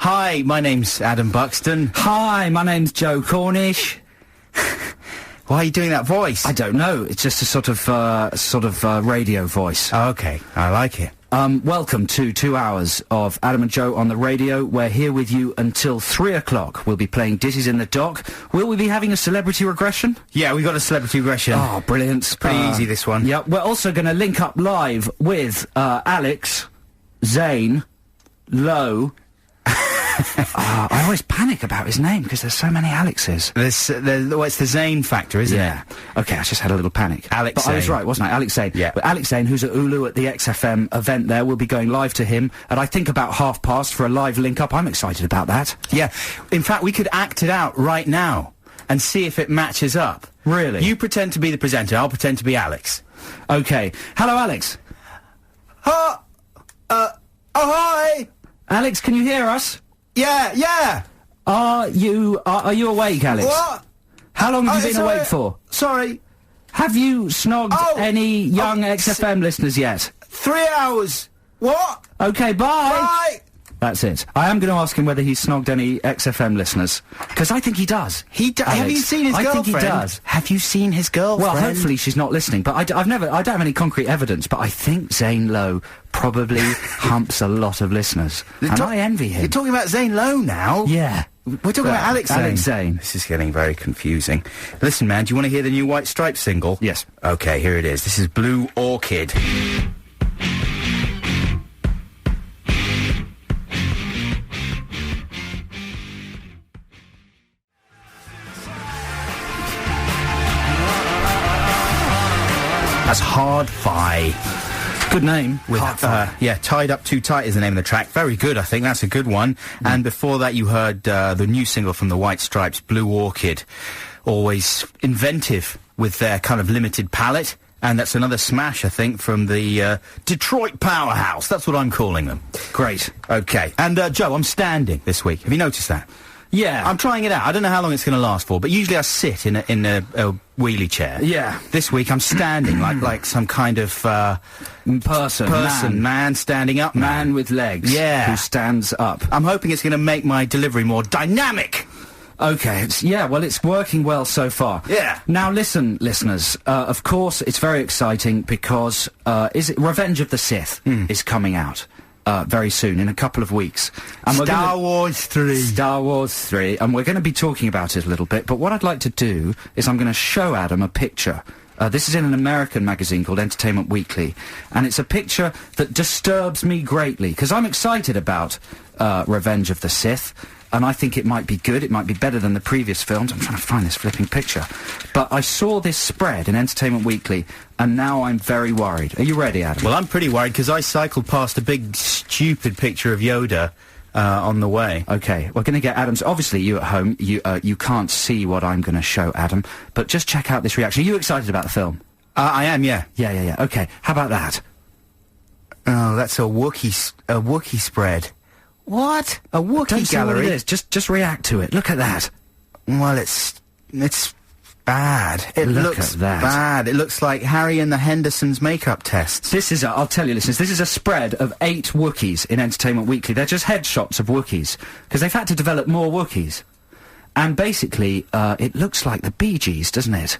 Hi, my name's Adam Buxton. Hi, my name's Joe Cornish. Why are you doing that voice? I don't know. It's just a sort of radio voice. Oh, okay, I like it. Welcome to 2 hours of Adam and Joe on the radio. We're here with you until 3 o'clock. We'll be playing Dizzy's in the Dock. Will we be having a celebrity regression? Yeah, we got a celebrity regression. Oh, brilliant. Pretty easy, this one. Yeah, we're also going to link up live with Alex, Zane, Lowe. I always panic about his name because there's so many Alexes. It's the Zane factor, isn't it? Yeah. Okay, I just had a little panic. Alex But Zane. I was right, wasn't I? Alex Zane. Yeah. But Alex Zane, who's at Ulu at the XFM event there, we'll be going live to him at, I think, about past for a live link-up. I'm excited about that. Yeah. In fact, we could act it out right now and see if it matches up. Really? You pretend to be the presenter, I'll pretend to be Alex. Okay. Hello, Alex. Hi! Alex, can you hear us? Yeah! Are you awake, Alex? What? How long have you been sorry. awake for? Sorry. Have you snogged any young oh, XFM listeners yet? 3 hours. What? Okay, bye! Bye! That's it. I am going to ask him whether he's snogged any XFM listeners. Because I think he does. Have you seen his girlfriend? I think he does. Have you seen his girlfriend? Well, hopefully she's not listening, but I don't have any concrete evidence, but I think Zane Lowe probably humps a lot of listeners. And I envy him. You're talking about Zane Lowe now? Yeah. We're talking about Alex Zane. Alex Zane. This is getting very confusing. Listen, man, do you want to hear the new White Stripes single? Yes. Okay, here it is. This is Blue Orchid. That's Hard Fi. Good name. With, Hard Fi. yeah, Tied Up Too Tight is the name of the track. Very good, I think. That's a good one. And before that, you heard the new single from the White Stripes, Blue Orchid. Always inventive with their kind of limited palette. And that's another smash, I think, from the Detroit Powerhouse. That's what I'm calling them. Great. Okay. And, Joe, I'm standing this week. Have you noticed that? Yeah. I'm trying it out. I don't know how long it's going to last for, but usually I sit in a wheelie chair. Yeah. This week I'm standing like some kind of man standing up. Man with legs. Yeah. Who stands up. I'm hoping it's going to make my delivery more dynamic. Okay, it's working well so far. Yeah. Now listen, listeners, of course it's very exciting because, Revenge of the Sith is coming out. Very soon, in a couple of weeks. And Star Wars 3, and we're going to be talking about it a little bit, but what I'd like to do is I'm going to show Adam a picture. This is in an American magazine called Entertainment Weekly, and it's a picture that disturbs me greatly, because I'm excited about Revenge of the Sith, and I think it might be good, it might be better than the previous films. I'm trying to find this flipping picture. But I saw this spread in Entertainment Weekly, and now I'm very worried. Are you ready, Adam? Well, I'm pretty worried, because I cycled past a big, stupid picture of Yoda on the way. Okay, we're going to get Adam's... Obviously, you at home, you can't see what I'm going to show, Adam, but just check out this reaction. Are you excited about the film? I am, yeah. Yeah. Okay, how about that? Oh, that's a Wookiee spread. What? A Wookiee Don't see what gallery? it is. Just react to it. Look at that. Well, it's bad. It looks bad. It looks like Harry and the Hendersons makeup tests. This is I'll tell you, listeners, this is a spread of 8 Wookiees in Entertainment Weekly. They're just headshots of Wookiees, because they've had to develop more Wookiees. And basically, it looks like the Bee Gees, doesn't it?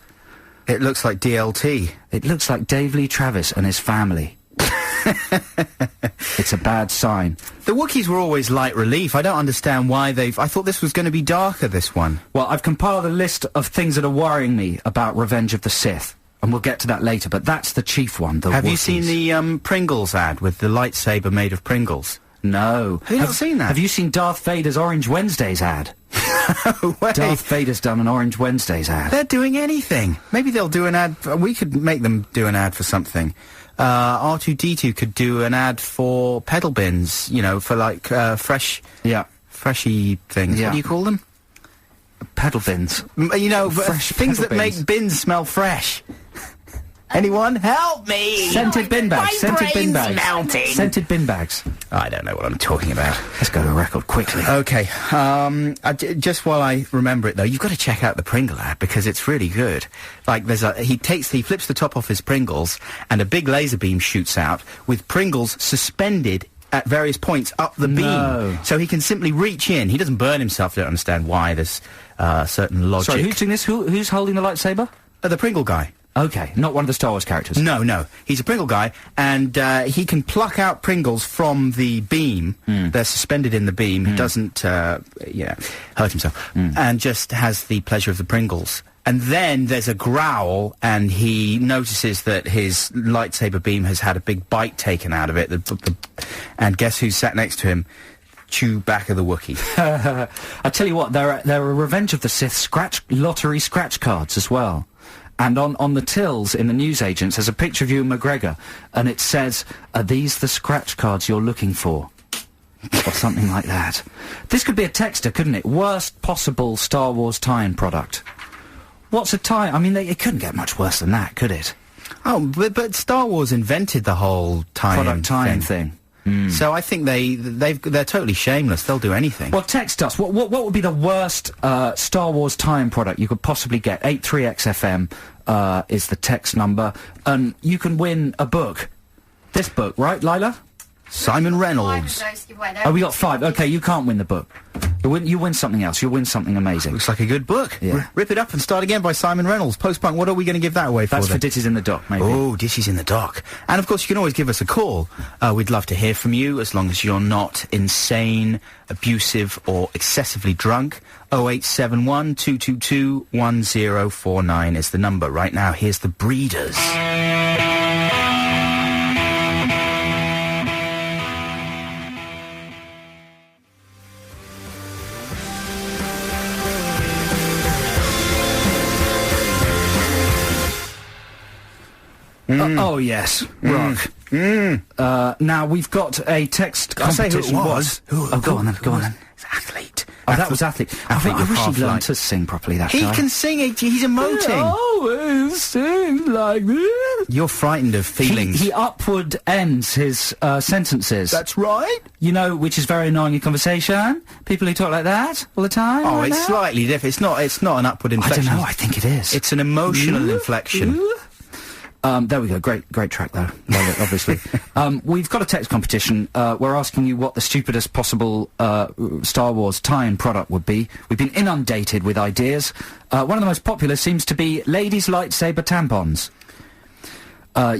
It looks like DLT. It looks like Dave Lee Travis and his family. It's a bad sign. The Wookiees were always light relief. I don't understand why I thought this was going to be darker, this one. Well, I've compiled a list of things that are worrying me about Revenge of the Sith, and we'll get to that later, but that's the chief one, the Have Wookiees. you seen the Pringles ad with the lightsaber made of Pringles? No. Have you not seen that? Have you seen Darth Vader's Orange Wednesdays ad? No way. Darth Vader's done an Orange Wednesdays ad. They're doing anything. Maybe they'll do an ad. We could make them do an ad for something. R2-D2 could do an ad for pedal bins, you know, for like freshy things. Yeah. What do you call them? Pedal bins. You know, Fresh things that pedal bins. make bins smell fresh. Anyone? Help me! Scented bin bags. My Scented bin brain's bags. melting. Scented bin bags. I don't know what I'm talking about. Let's go to a record quickly. Okay. Just while I remember it though, you've got to check out the Pringle ad because it's really good. Like he flips the top off his Pringles and a big laser beam shoots out with Pringles suspended at various points up the beam. So he can simply reach in. He doesn't burn himself. I don't understand why. There's certain logic. Sorry, who's doing this? Who's holding the lightsaber? The Pringle guy. Okay, not one of the Star Wars characters. No. He's a Pringle guy, and he can pluck out Pringles from the beam. They're suspended in the beam. He doesn't, hurt himself, and just has the pleasure of the Pringles. And then there's a growl, and he notices that his lightsaber beam has had a big bite taken out of it. And guess who's sat next to him? Chewbacca the Wookiee. I tell you what, there are Revenge of the Sith lottery scratch cards as well. And on the tills in the newsagents, there's a picture of Ewan McGregor, and it says, "Are these the scratch cards you're looking for?" Or something like that. This could be a texter, couldn't it? Worst possible Star Wars tie-in product. What's a tie? I mean, it couldn't get much worse than that, could it? Oh, but Star Wars invented the whole tie-in thing. So I think they're totally shameless. They'll do anything. Well, text us. What would be the worst Star Wars tie-in product you could possibly get? 83XFM is the text number, and you can win a book. This book, right, Lila? Simon Reynolds. Oh, we got 5. Okay, you can't win the book. You win something else. You'll win something amazing. Looks like a good book. Yeah. Rip It Up and Start Again by Simon Reynolds. Post-punk, what are we going to give that away for? That's for Ditties in the Dock, maybe. Oh, Ditties in the Dock. And, of course, you can always give us a call. We'd love to hear from you, as long as you're not insane, abusive, or excessively drunk. 0871 222 1049 is the number. Right now, here's The Breeders. Oh, yes. Rock. Now, we've got a text competition. Say who it was? Go on then. It's Athlete. That was Athlete. I wish he'd learned to sing properly, that guy. He can sing, he's emoting. He always sings like this. You're frightened of feelings. He upward ends his sentences. That's right. You know, which is very annoying in conversation. People who talk like that all the time. Oh, it's slightly different. It's not an upward inflection. I don't know, I think it is. It's an emotional inflection. There we go. Great track, though. Love it, obviously. We've got a text competition. We're asking you what the stupidest possible Star Wars tie-in product would be. We've been inundated with ideas. One of the most popular seems to be ladies' lightsaber tampons.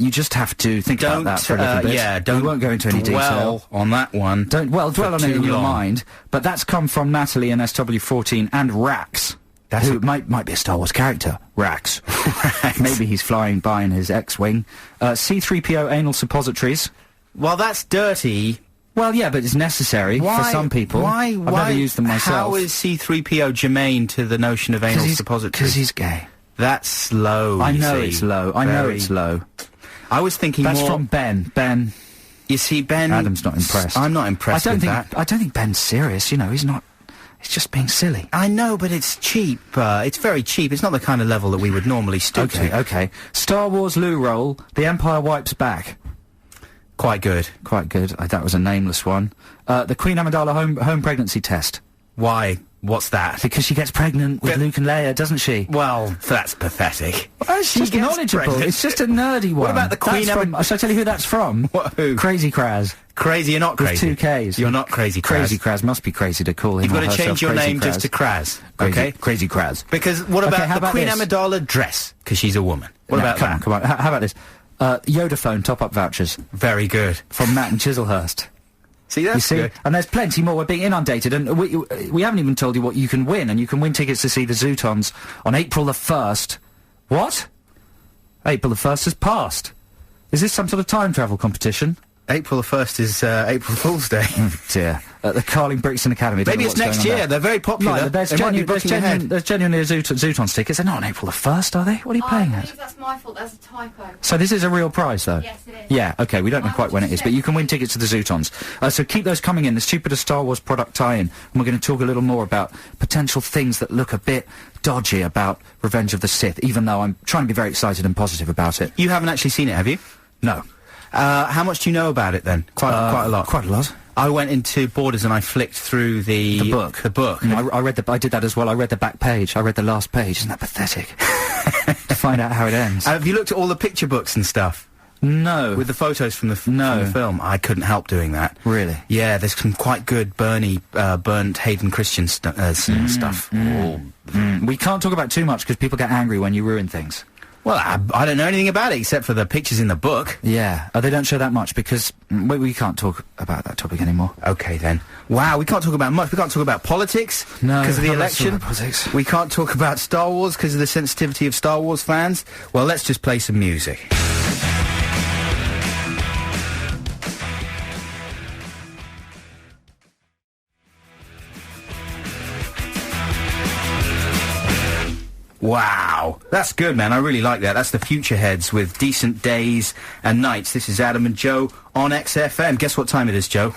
You just have to think about that for a little bit. Yeah, we won't go into any detail on that one. Don't dwell on it in your mind. But that's come from Natalie in SW14 and Rax. Who might be a Star Wars character. Rax. Maybe he's flying by in his X-Wing. C-3PO anal suppositories. Well, that's dirty. Well, yeah, but it's necessary for some people. I've never used them myself. How is C-3PO germane to the notion of anal suppositories? Because he's gay. That's low, I know it's low. I know it's low. I was thinking That's from Ben. Ben. You see, Ben... Adam's not impressed. I'm not impressed with that. I don't think Ben's serious, you know, he's not... It's just being silly. I know, but it's cheap. It's very cheap. It's not the kind of level that we would normally stoop to. Okay. Star Wars loo roll. The Empire Wipes Back. Quite good. That was a nameless one. The Queen Amidala home pregnancy test. Why? What's that? Because she gets pregnant with Luke and Leia, doesn't she? Well, that's pathetic. She's knowledgeable. Pregnant. It's just a nerdy one. What about the Queen Amidala? Shall I tell you who that's from? Who? Crazy Kraz. Crazy, you're not crazy. With 2 Ks. You're not Crazy Kraz. Crazy Kraz must be crazy to call him. You've got to change your name just to Kraz. Okay? Crazy Kraz. Because what about the Queen Amidala dress? Because she's a woman. What about that? Come on. How about this? Yoda phone top-up vouchers. Very good. From Matt and Chislehurst. See, that's good. And there's plenty more. We're being inundated, and we haven't even told you what you can win, and you can win tickets to see the Zootons on April the 1st. What? April the 1st has passed. Is this some sort of time travel competition? April the 1st is April Fool's Day. Dear. At the Carling Brixton Academy. Maybe it's next year. They're very popular. No, there's genuinely a Zootons tickets. They're not on April the 1st, are they? What are you paying at? I believe that's my fault. That's a typo. So this is a real prize, though? Yes, it is. Yeah, okay, we don't know quite when it is, but you can win tickets to the Zootons. So keep those coming in, the stupidest Star Wars product tie-in, and we're going to talk a little more about potential things that look a bit dodgy about Revenge of the Sith, even though I'm trying to be very excited and positive about it. You haven't actually seen it, have you? No. How much do you know about it, then? Quite a lot. Quite a lot. I went into Borders and I flicked through the book. The book. I did that as well. I read the back page. I read the last page. Isn't that pathetic? To find out how it ends. Have you looked at all the picture books and stuff? No. With the photos from the from the film, I couldn't help doing that. Really? Yeah, there's some quite good burnt Hayden Christian stuff. We can't talk about too much because people get angry when you ruin things. Well, I don't know anything about it except for the pictures in the book. Yeah. They don't show that much because we can't talk about that topic anymore. Okay, then. Wow, we can't talk about much. We can't talk about politics because of the election. Politics. We can't talk about Star Wars because of the sensitivity of Star Wars fans. Well, let's just play some music. Wow, that's good, man. I really like that. That's the Future Heads with Decent Days and Nights. This is Adam and Joe on XFM. Guess what time it is, Joe?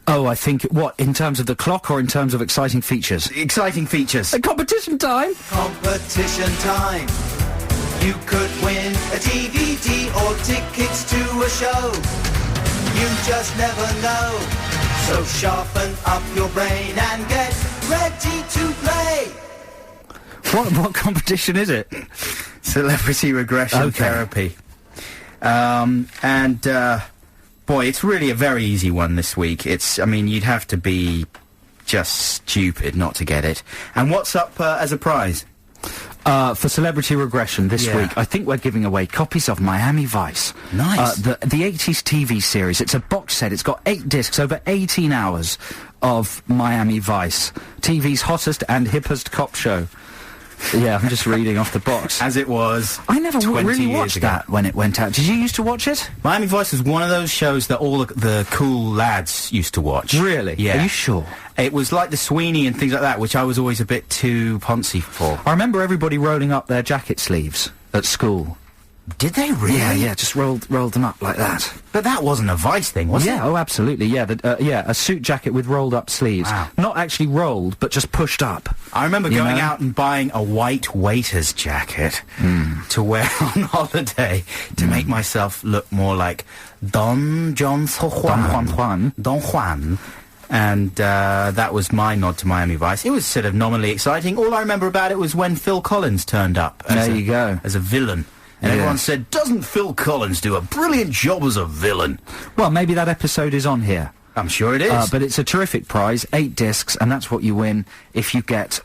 Oh, I think, what, in terms of the clock or in terms of exciting features? Exciting features. Competition time! Competition time. You could win a DVD or tickets to a show. You just never know. So sharpen up your brain and get ready to play. What competition is it? Celebrity regression therapy. Boy, it's really a very easy one this week. You'd have to be just stupid not to get it. And what's up as a prize? For Celebrity Regression this week, I think we're giving away copies of Miami Vice. Nice. The 80s TV series. It's a box set. It's got 8 discs, over 18 hours of Miami Vice. TV's hottest and hippest cop show. Yeah, I'm just reading off the box. As it was. I never really watched ago. that when it went out. Did you used to watch it? Miami Vice was one of those shows that all the cool lads used to watch. Really? Yeah. Are you sure? It was like the Sweeney and things like that, which I was always a bit too poncy for. I remember everybody rolling up their jacket sleeves at school. Did they really? Yeah, just rolled them up like that. But that wasn't a Vice thing, was it? Yeah, oh, absolutely, yeah. A suit jacket with rolled-up sleeves. Wow. Not actually rolled, but just pushed up. I remember going out and buying a white waiter's jacket to wear on holiday to make myself look more like Don Juan. And that was my nod to Miami Vice. It was sort of nominally exciting. All I remember about it was when Phil Collins turned up as a villain. And everyone said, doesn't Phil Collins do a brilliant job as a villain? Well, maybe that episode is on here. I'm sure it is. But it's a terrific prize, 8 discs, and that's what you win if you get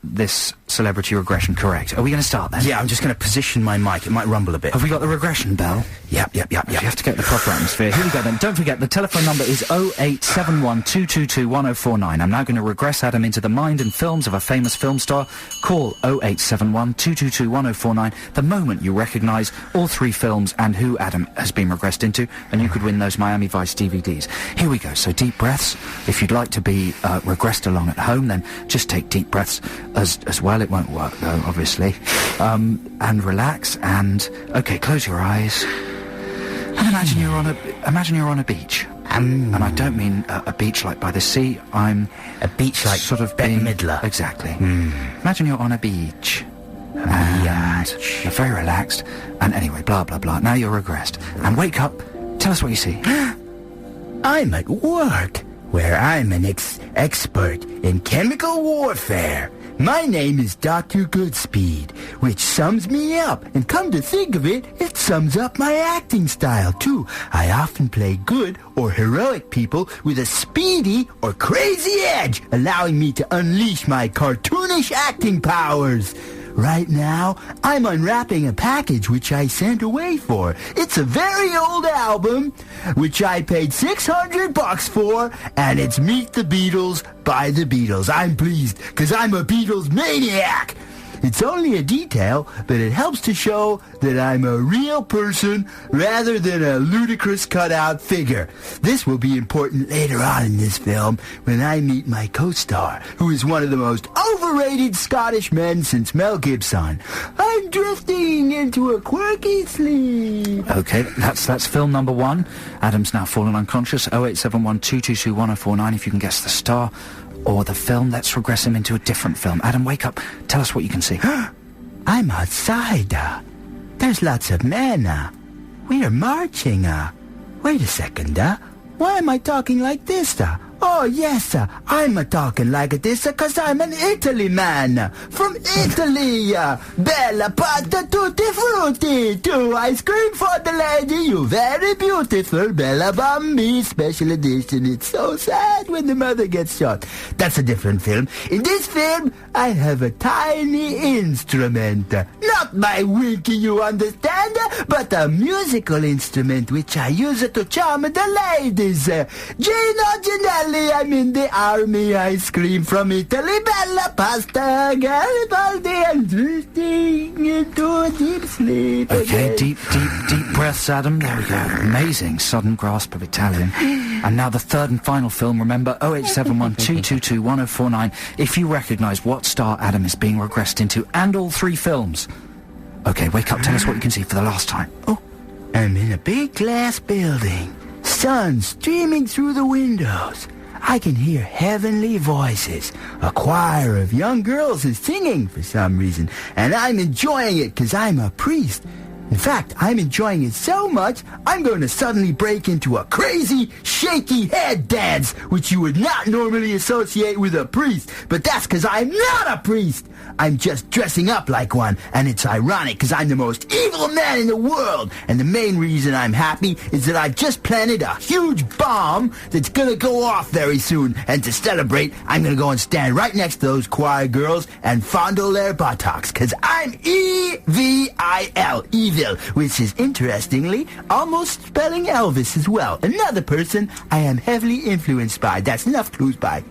this Celebrity Regression correct. Are we going to start then? Yeah, I'm just going to position my mic. It might rumble a bit. Have we got the regression bell? Yep. You have to get the proper atmosphere. Here we go then. Don't forget, the telephone number is 0871 222 1049. I'm now going to regress Adam into the mind and films of a famous film star. Call 0871 222 1049 the moment you recognise all 3 films and who Adam has been regressed into, and you could win those Miami Vice DVDs. Here we go. So deep breaths. If you'd like to be regressed along at home, then just take deep breaths as well. It won't work though, obviously. And relax. And okay, close your eyes. And imagine you're on a beach. And I don't mean a beach like by the sea. I'm a beach like sort of Bette Midler. Exactly. Imagine you're on a beach. And you're very relaxed. And anyway, blah blah blah. Now you're regressed. And wake up. Tell us what you see. I'm at work, where I'm an expert in chemical warfare. My name is Dr. Goodspeed, which sums me up, and come to think of it, it sums up my acting style, too. I often play good or heroic people with a speedy or crazy edge, allowing me to unleash my cartoonish acting powers. Right now, I'm unwrapping a package which I sent away for. It's a very old album, which I paid $600 for, and it's Meet the Beatles by the Beatles. I'm pleased, because I'm a Beatles maniac. It's only a detail, but it helps to show that I'm a real person rather than a ludicrous cutout figure. This will be important later on in this film when I meet my co-star, who is one of the most overrated Scottish men since Mel Gibson. I'm drifting into a quirky sleep. Okay, that's film number 1. Adam's now fallen unconscious. 0871 222 1049 if you can guess the star or the film. Let's regress him into a different film. Adam, wake up. Tell us what you can see. I'm outside. There's lots of men. We are marching. Wait a second. Why am I talking like this? Oh, yes, I'm talking like this because I'm an Italy man. From Italy. Bella pata tutti frutti. 2 ice cream for the lady. You very beautiful. Bella Bambi. Special edition. It's so sad when the mother gets shot. That's a different film. In this film, I have a tiny instrument. Not my winky, you understand? But a musical instrument which I use to charm the ladies. Gino Ginelli, I'm in the army. I scream from Italy. Bella pasta, Garibaldi, and drifting into a deep sleep. Okay, again. deep breaths, Adam. There we go. Amazing. Sudden grasp of Italian. And now the third and final film, remember, 0871 222 1049. If you recognise what star Adam is being regressed into, and all 3 films. Okay, wake up, tell us what you can see for the last time. Oh, I'm in a big glass building. Sun streaming through the windows. I can hear heavenly voices. A choir of young girls is singing for some reason, and I'm enjoying it because I'm a priest. In fact, I'm enjoying it so much, I'm going to suddenly break into a crazy, shaky head dance, which you would not normally associate with a priest. But that's because I'm not a priest. I'm just dressing up like one, and it's ironic because I'm the most evil man in the world. And the main reason I'm happy is that I've just planted a huge bomb that's going to go off very soon. And to celebrate, I'm going to go and stand right next to those choir girls and fondle their buttocks, because I'm E-V-I-L, evil, which is, interestingly, almost spelling Elvis as well. Another person I am heavily influenced by. That's enough clues, bye.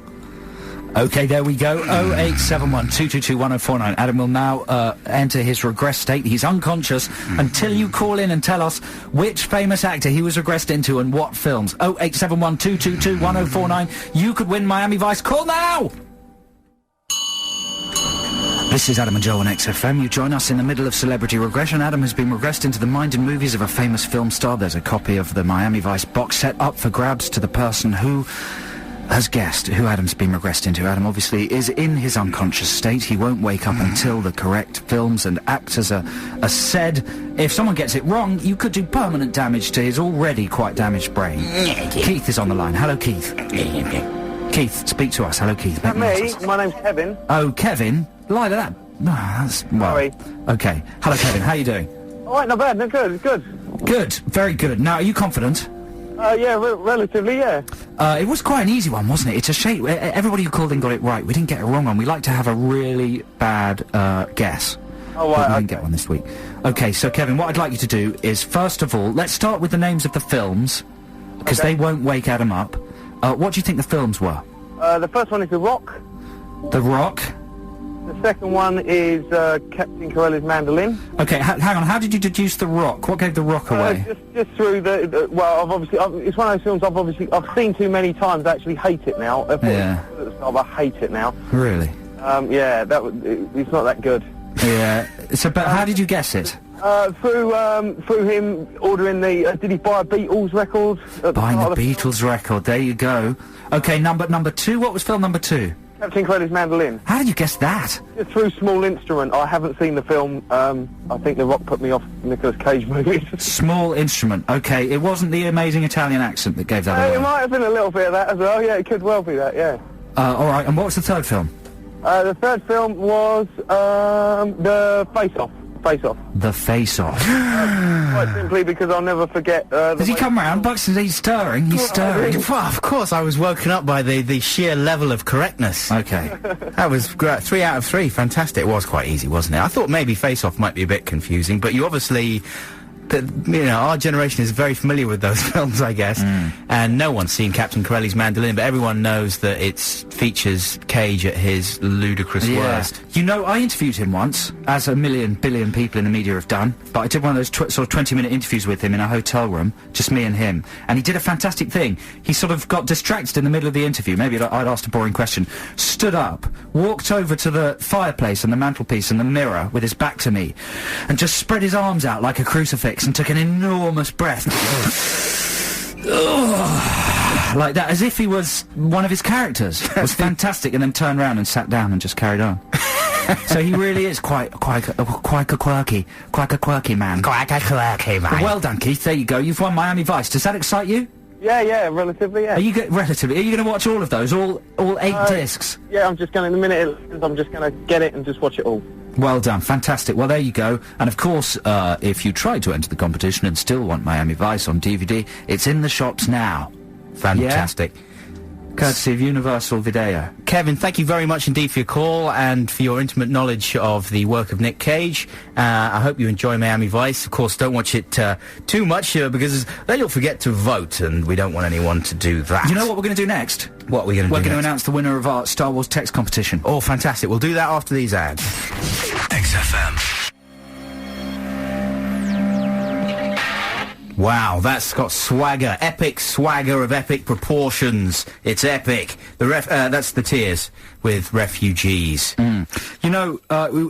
Okay, there we go. 0871 222 1049. Adam will now enter his regress state. He's unconscious until you call in and tell us which famous actor he was regressed into and what films. 0871 222 1049. You could win Miami Vice. Call now! This is Adam and Joe on XFM. You join us in the middle of Celebrity Regression. Adam has been regressed into the mind and movies of a famous film star. There's a copy of the Miami Vice box set up for grabs to the person who has guessed who Adam's been regressed into. Adam obviously is in his unconscious state. He won't wake up until the correct films and actors are said. If someone gets it wrong, you could do permanent damage to his already quite damaged brain. Keith is on the line. Hello, Keith. Keith, speak to us. Hello, Keith. Me? My name's Kevin. Oh, Kevin? Lie to that. No, that's... Well, sorry. Okay. Hello, Kevin. How are you doing? All right, not bad. No, good. Good. Very good. Now, are you confident? Yeah, relatively, yeah. It was quite an easy one, wasn't it? It's a shame. Everybody who called in got it right. We didn't get a wrong one. We like to have a really bad guess. Oh, right, we didn't get one this week. Okay, so, Kevin, what I'd like you to do is, first of all, let's start with the names of the films, because they won't wake Adam up. What do you think the films were? The first one is The Rock. The Rock. The second one is Captain Corelli's Mandolin. Okay, hang on. How did you deduce The Rock? What gave The Rock away? Just through well, it's one of those films I've seen too many times. I actually hate it now. Yeah. I hate it now. Really? Yeah, it's not that good. Yeah. So, but how did you guess it? Through him ordering the. Did he buy a Beatles record? Buying the Beatles record. There you go. Okay, number 2. What was film number 2? Captain Corelli's Mandolin. How did you guess that? Just through Small Instrument. I haven't seen the film. I think The Rock put me off Nicolas Cage movies. Small Instrument. Okay, it wasn't the amazing Italian accent that gave that away. It might have been a little bit of that as well. Yeah, it could well be that. Yeah. All right. And what was the third film? The third film was The Face Off. The Face Off. Quite simply because I'll never forget. Does he come round? Buxton, he's stirring. He's stirring. Well, of course, I was woken up by the sheer level of correctness. Okay. That was great. 3 out of 3. Fantastic. It was quite easy, wasn't it? I thought maybe Face Off might be a bit confusing, but you obviously... our generation is very familiar with those films, I guess, and no one's seen Captain Corelli's Mandolin, but everyone knows that it features Cage at his ludicrous worst. You know, I interviewed him once, as a billion people in the media have done, but I did one of those sort of 20-minute interviews with him in a hotel room, just me and him, and he did a fantastic thing. He sort of got distracted in the middle of the interview, maybe I'd asked a boring question, stood up, walked over to the fireplace and the mantelpiece and the mirror with his back to me, and just spread his arms out like a crucifix and took an enormous breath. Like that, as if he was one of his characters. It was fantastic, and then turned around and sat down and just carried on. So he really is quite a quirky man. Quite a quirky man. Well done, Keith. There you go. You've won Miami Vice. Does that excite you? Yeah, relatively, yeah. Are you relatively? Are you going to watch all of those? All 8 discs? Yeah, I'm just going, in the minute it ends, I'm just going to get it and just watch it all. Well done, fantastic. Well, there you go. And of course, if you try to enter the competition and still want Miami Vice on DVD, it's in the shops now. Fantastic. Yeah? Courtesy of Universal Video. Kevin, thank you very much indeed for your call and for your intimate knowledge of the work of Nick Cage. I hope you enjoy Miami Vice. Of course, don't watch it too much because then you'll forget to vote, and we don't want anyone to do that. You know what we're going to do next? What are we going to do We're going to next? announce the winner of our Star Wars text competition. Oh, fantastic. We'll do that after these ads. XFM. Wow, that's got swagger. Epic swagger of epic proportions. It's epic. That's the Tears with Refugees. You know,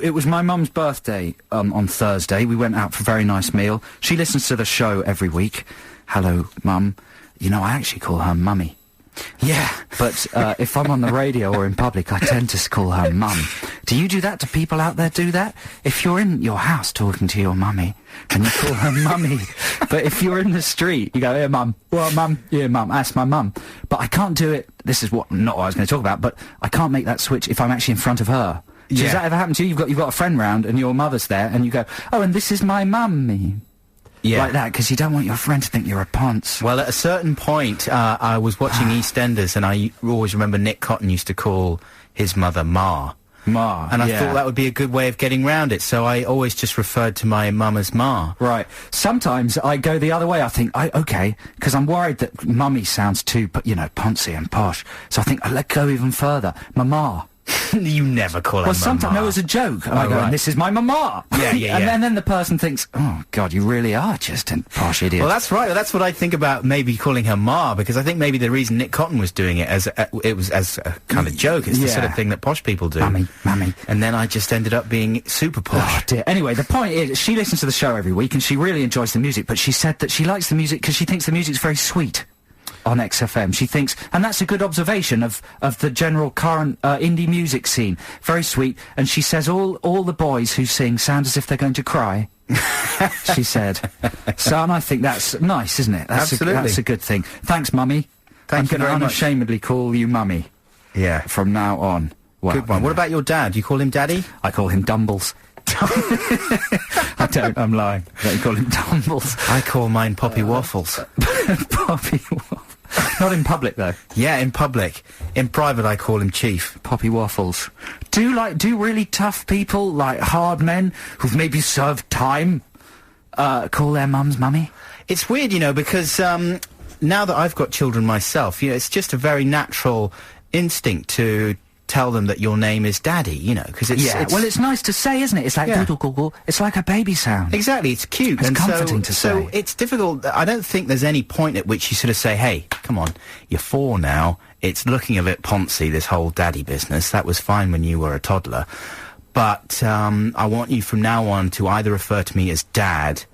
it was my mum's birthday on Thursday. We went out for a very nice meal. She listens to the show every week. Hello, Mum. You know, I actually call her Mummy. Yeah. But if I'm on the radio or in public, I tend to call her Mum. Do you do that? Do people out there do that? If you're in your house talking to your mummy, and you call her Mummy, but if you're in the street, you go, "Here, Mum." Well, Mum. Yeah, Mum. That's my mum. But I can't do it. This is not what I was going to talk about. But I can't make that switch if I'm actually in front of her. Yeah. Does that ever happen to you? You've got a friend round, and your mother's there, and you go, "Oh, and this is my mummy." Yeah. Like that, because you don't want your friend to think you're a ponce. Well, at a certain point, I was watching EastEnders, and I always remember Nick Cotton used to call his mother Ma. Ma. And I yeah. thought that would be a good way of getting round it, so I always just referred to my mum as Ma. Right. Sometimes I go the other way. I think, okay, because I'm worried that Mummy sounds too, poncy and posh. So I think, I'll go even further. Mama. You never call her Well, Mama. sometimes, no, it was a joke. And I go, right. and this is my mama. Yeah. And then the person thinks, oh, God, you really are just a posh idiot. Well, that's right. That's what I think about maybe calling her Ma, because I think maybe the reason Nick Cotton was doing it it was as a kind of joke. It's the sort of thing that posh people do. Mummy. And then I just ended up being super posh. Oh, dear. Anyway, the point is, she listens to the show every week, and she really enjoys the music, but she said that she likes the music because she thinks the music's very sweet. On XFM, she thinks, and that's a good observation of the general current indie music scene. Very sweet, and she says all the boys who sing sound as if they're going to cry. She said. So, and I think that's nice, isn't it? Absolutely. That's a good thing. Thanks, Mummy. Thank you I'm very going to much. unashamedly call you Mummy Yeah. from now on. Well, Good one. What about your dad? You call him Daddy? I call him Dumbles. I don't. I'm lying. I don't call him Dumbles. I call mine Poppy Waffles. Poppy Waffles. Not in public, though. Yeah, in public. In private, I call him Chief. Poppy Waffles. Do really tough people, like hard men, who've maybe served time, call their mums Mummy? It's weird, because now that I've got children myself, it's just a very natural instinct to tell them that your name is Daddy, because it's... Well, it's nice to say, isn't it? It's like doodle-google. It's like a baby sound. Exactly, it's cute. It's and comforting to So say. it's difficult. I don't think there's any point at which you sort of say, hey, come on, you're 4 now. It's looking a bit poncy, this whole daddy business. That was fine when you were a toddler. But I want you from now on to either refer to me as Dad,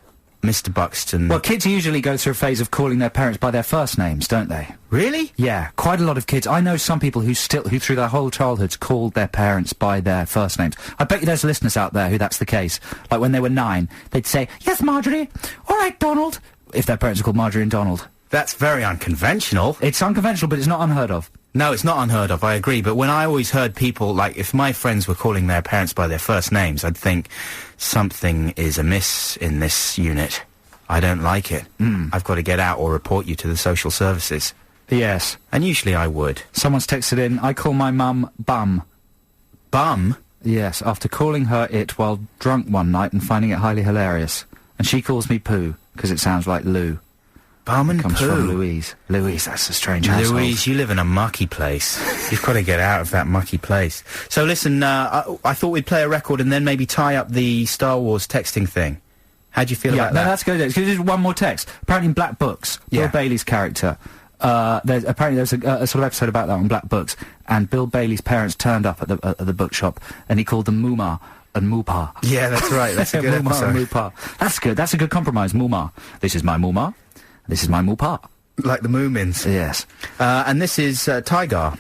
Mr. Buxton... Well, kids usually go through a phase of calling their parents by their first names, don't they? Really? Yeah, quite a lot of kids. I know some people who through their whole childhoods called their parents by their first names. I bet you there's listeners out there who that's the case. Like when they were 9, they'd say, "Yes, Marjorie. All right, Donald." If their parents are called Marjorie and Donald. That's very unconventional. It's unconventional, but it's not unheard of. No, it's not unheard of, I agree. But when I always heard people, like, if my friends were calling their parents by their first names, I'd think, something is amiss in this unit. I don't like it. I've got to get out or report you to the social services. Yes. And usually I would. Someone's texted in, I call my mum Bum. Bum? Yes, after calling her it while drunk one night and finding it highly hilarious. And she calls me Pooh, because it sounds like Lou. Bum and Comes poo. from Louise. Louise, that's a strange household. Louise, you live in a mucky place. You've got to get out of that mucky place. So listen, I thought we'd play a record and then maybe tie up the Star Wars texting thing. How do you feel about that? No, that's good. There's one more text. Apparently in Black Books, Bill Bailey's character, there's a sort of episode about that on Black Books, and Bill Bailey's parents turned up at the bookshop, and he called them Muma and Moopa. Yeah, that's right. That's a good Muma episode. and Moopa. That's good. That's a good compromise. Muma. This is my Muma. This is my Moopa. Like the Moomins. Yes. And this is Tygar.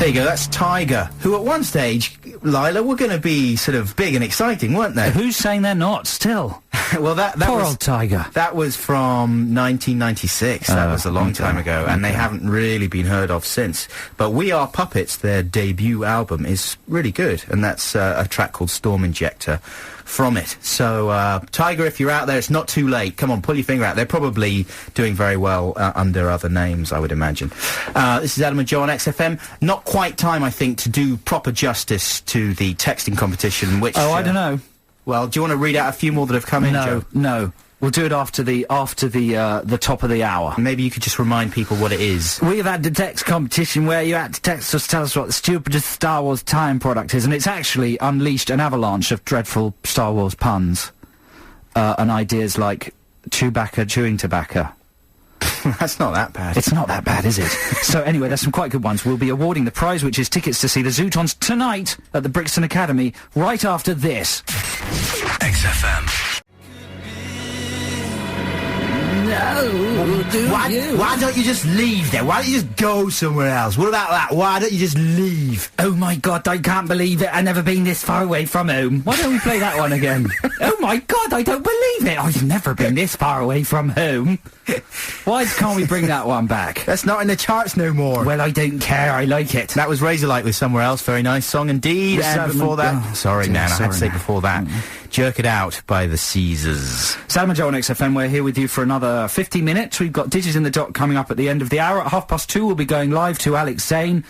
There you go, that's Tiger, who at one stage, Lila, were going to be sort of big and exciting, weren't they? Who's saying they're not, still? Well, that Poor was... old Tiger. That was from 1996, that was a long time ago, and they haven't really been heard of since. But We Are Puppets, their debut album, is really good, and that's a track called Storm Injector from it. So, Tiger, if you're out there, it's not too late. Come on, pull your finger out. They're probably doing very well under other names, I would imagine. This is Adam and Joe on XFM. Not quite time, I think, to do proper justice to the texting competition, which... I don't know. Well, do you want to read out a few more that have come in, Joe? No. We'll do it after the top of the hour. Maybe you could just remind people what it is. We've had the text competition where you had to text us, tell us what the stupidest Star Wars time product is, and it's actually unleashed an avalanche of dreadful Star Wars puns and ideas like Chewbacca chewing tobacco. That's not that bad. It's not that bad, is it? So anyway, there's some quite good ones. We'll be awarding the prize, which is tickets to see the Zootons tonight at the Brixton Academy, right after this. XFM. Why don't you just leave then? Why don't you just go somewhere else? What about that? Why don't you just leave? Oh my God, I can't believe it. I've never been this far away from home. Why don't we play that one again? Oh my God, I don't believe it. I've never been this far away from home. Why can't we bring that one back? That's not in the charts no more. Well, I don't care. I like it. That was Razorlight with Somewhere Else. Very nice song indeed. And before that... sorry, man. I had to say before that. Jerk It Out by the Caesars. Sam and Joe on XFM, we're here with you for another 50 minutes. We've got Digits in the Dot coming up at the end of the hour. At 2:30, we'll be going live to Alex Zane.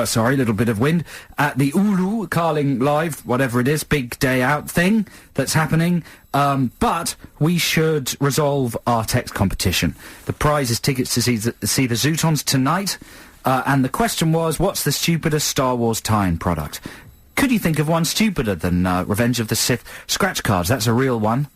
Sorry, little bit of wind. At the Ulu, Carling Live, whatever it is, big day out thing that's happening. But we should resolve our text competition. The prize is tickets to see the Zootons tonight. And the question was, what's the stupidest Star Wars tie-in product? Could you think of one stupider than Revenge of the Sith scratch cards? That's a real one.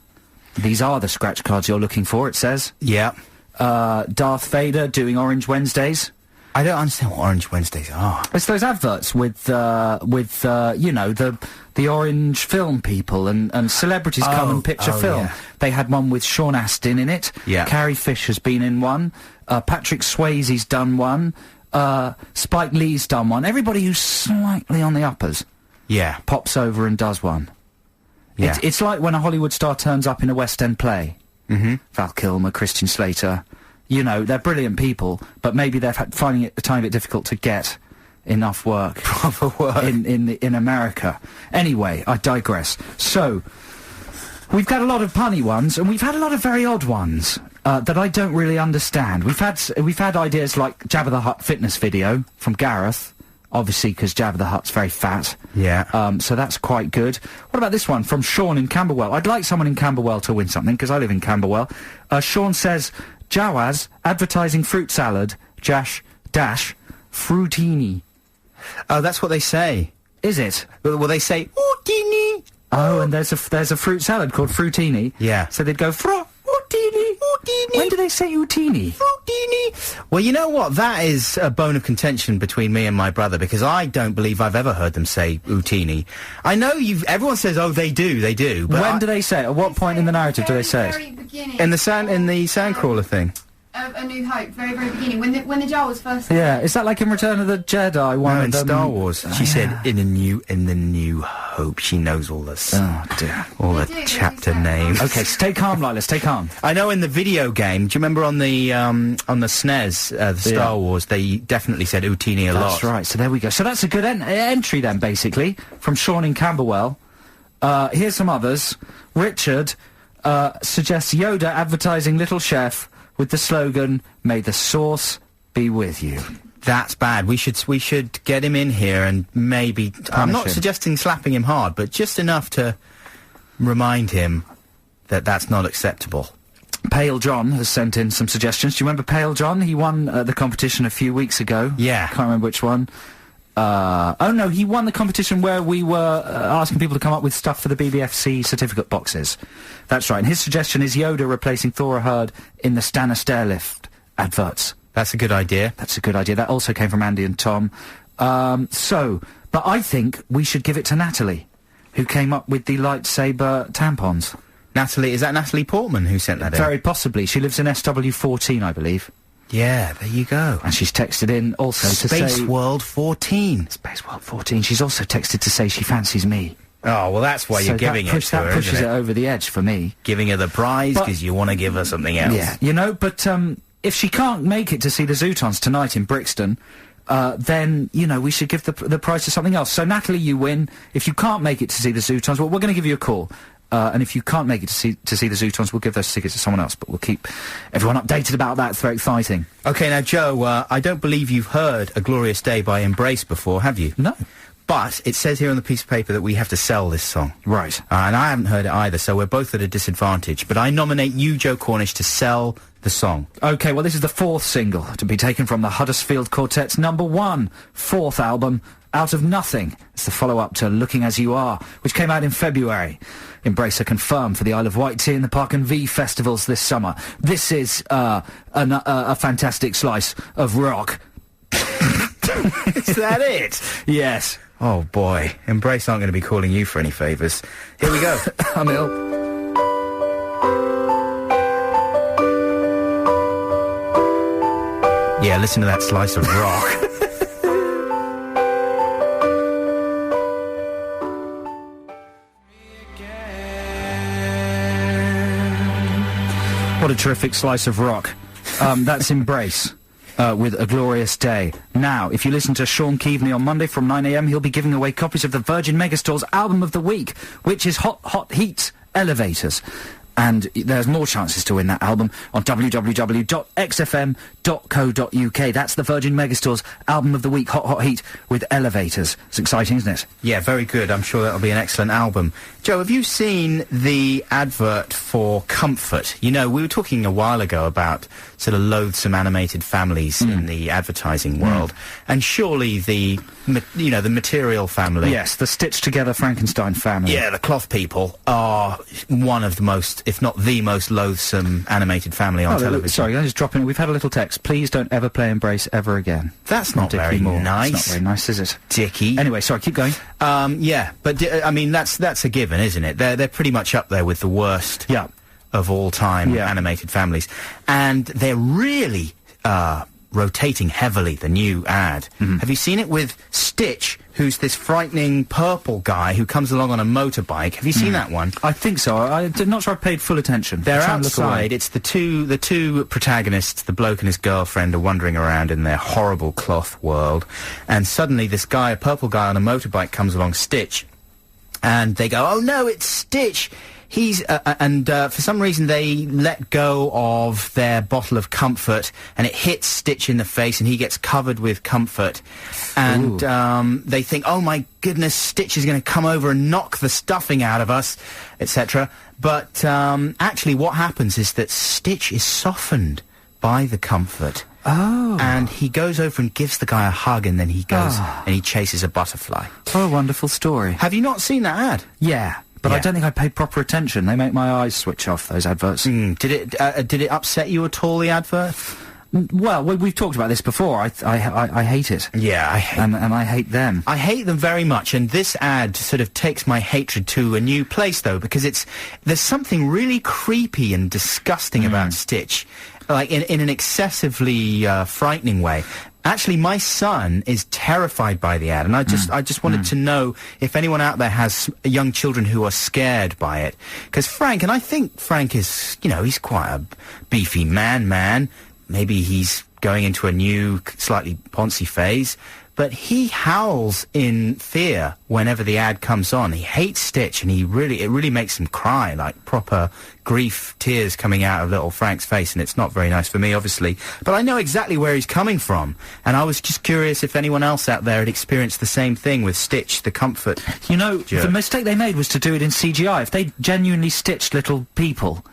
These are the scratch cards you're looking for, it says. Yeah. Darth Vader doing Orange Wednesdays. I don't understand what Orange Wednesdays are. It's those adverts with you know, the orange film people and celebrities come and picture film. Yeah. They had one with Sean Astin in it. Yeah. Carrie Fisher's been in one. Patrick Swayze's done one. Spike Lee's done one. Everybody who's slightly on the uppers. Yeah. Pops over and does one. Yeah. It's like when a Hollywood star turns up in a West End play. Mm-hmm. Val Kilmer, Christian Slater. You know, they're brilliant people, but maybe they're finding it a tiny bit difficult to get enough work. Proper work. In America. Anyway, I digress. So, we've got a lot of punny ones, and we've had a lot of very odd ones that I don't really understand. We've had ideas like Jabba the Hutt fitness video from Gareth, obviously because Jabba the Hutt's very fat. Yeah. So that's quite good. What about this one from Sean in Camberwell? I'd like someone in Camberwell to win something, because I live in Camberwell. Sean says, Jawaz advertising fruit salad, dash, fruitini. Oh, that's what they say. Is it? Well, they say, Ootini. Oh, and there's a fruit salad called fruitini. Yeah. So they'd go, Ootini. When do they say Ootini? Ootini. Well, you know what? That is a bone of contention between me and my brother, because I don't believe I've ever heard them say Ootini. I know everyone says, oh, they do. But when do they say it? At what point in the narrative do they say Very it? beginning. In the Sandcrawler thing. A New Hope, very, very beginning, when the jar was first... Yeah, is that like in Return of the Jedi? No, in Star Wars. She said, in the New Hope, she knows all the... Oh, dear. All the They do, chapter they do. names. Okay, stay calm, Lila, stay calm. I know in the video game, do you remember on the SNES, the Star Wars, they definitely said Ootini a lot. That's right, so there we go. So that's a good entry then, basically, from Sean in Camberwell. Here's some others. Richard suggests Yoda advertising Little Chef with the slogan, "May the sauce be with you." That's bad. We should get him in here and maybe... I'm not him. suggesting slapping him hard, but just enough to remind him that that's not acceptable. Pale John has sent in some suggestions. Do you remember Pale John? He won the competition a few weeks ago. Yeah. Can't remember which one. Oh no, he won the competition where we were asking people to come up with stuff for the BBFC certificate boxes. That's right, and his suggestion is Yoda replacing Thora Hird in the Stannah Stairlift adverts. That's a good idea. That's a good idea. That also came from Andy and Tom. But I think we should give it to Natalie, who came up with the lightsaber tampons. Natalie, is that Natalie Portman who sent that in? Very possibly. She lives in SW14, I believe. Yeah, there you go. And she's texted in also to say... Space World 14. Space World 14. She's also texted to say she fancies me. Oh, well, that's why you're giving it to her, that pushes isn't it over the edge for me. Giving her the prize because you want to give her something else. Yeah, you know, but if she can't make it to see the Zootons tonight in Brixton, then, you know, we should give the prize to something else. So, Natalie, you win. If you can't make it to see the Zootons, well, we're going to give you a call. And if you can't make it to see the Zootons, we'll give those tickets to someone else, but we'll keep everyone updated about that. It's very exciting. OK, now, Joe, I don't believe you've heard A Glorious Day by Embrace before, have you? No. But it says here on the piece of paper that we have to sell this song. Right. And I haven't heard it either, so we're both at a disadvantage. But I nominate you, Joe Cornish, to sell the song. OK, well, this is the 4th single to be taken from the Huddersfield Quartet's #1, 4th album, Out of Nothing. It's the follow-up to Looking As You Are, which came out in February. Embrace are confirmed for the Isle of Wight Tea and the Park and V festivals this summer. This is a fantastic slice of rock. Is that it? Yes. Oh, boy. Embrace aren't going to be calling you for any favours. Here we go. I'm ill. Yeah, listen to that slice of rock. What a terrific slice of rock. That's Embrace. With A Glorious Day. Now, if you listen to Sean Keaveney on Monday from 9 a.m, he'll be giving away copies of the Virgin Megastore's Album of the Week, which is Hot Hot Heat Elevators. And there's more chances to win that album on www.xfm.co.uk. That's the Virgin Megastore's Album of the Week, Hot Hot Heat with Elevators. It's exciting, isn't it? Yeah, very good. I'm sure that'll be an excellent album. Joe, have you seen the advert for Comfort? You know, we were talking a while ago about sort of loathsome animated families in the advertising world. And surely the material family... Yes, the stitched-together Frankenstein family. Yeah, the cloth people are one of the most, if not the most loathsome animated family on television. Sorry, I just drop in. We've had a little text. Please don't ever play Embrace ever again. That's not very nice. It's not very nice, is it? Dicky. Anyway, sorry, keep going. Yeah, but I mean, that's a given, isn't it? They're pretty much up there with the worst of all time animated families. And they're really rotating heavily, the new ad. Have you seen it with Stitch, who's this frightening purple guy who comes along on a motorbike? Have you seen that one? I think so. I'm not sure I paid full attention. They're outside. It's the two protagonists, the bloke and his girlfriend, are wandering around in their horrible cloth world. And suddenly this guy, a purple guy on a motorbike, comes along, Stitch. And they go, oh no, it's Stitch! He's, for some reason they let go of their bottle of Comfort, and it hits Stitch in the face, and he gets covered with Comfort. And, they think, oh my goodness, Stitch is going to come over and knock the stuffing out of us, etc. But, actually what happens is that Stitch is softened by the Comfort. Oh. And he goes over and gives the guy a hug, and then he goes and he chases a butterfly. What a wonderful story. Have you not seen that ad? Yeah. But I don't think I paid proper attention. They make my eyes switch off, those adverts. Did it upset you at all, the advert? Well, we've talked about this before. I hate it. Yeah, and I hate them. I hate them very much, and this ad sort of takes my hatred to a new place, though, because there's something really creepy and disgusting about Stitch, like in an excessively frightening way. Actually, my son is terrified by the ad, and I just wanted to know if anyone out there has young children who are scared by it. Because Frank, and I think Frank is, he's quite a beefy man. Maybe he's going into a new, slightly poncy phase, but he howls in fear whenever the ad comes on. He hates Stitch, and it really makes him cry, like proper grief, tears coming out of little Frank's face, and it's not very nice for me, obviously. But I know exactly where he's coming from, and I was just curious if anyone else out there had experienced the same thing with Stitch, the Comfort. The mistake they made was to do it in CGI. If they genuinely stitched little people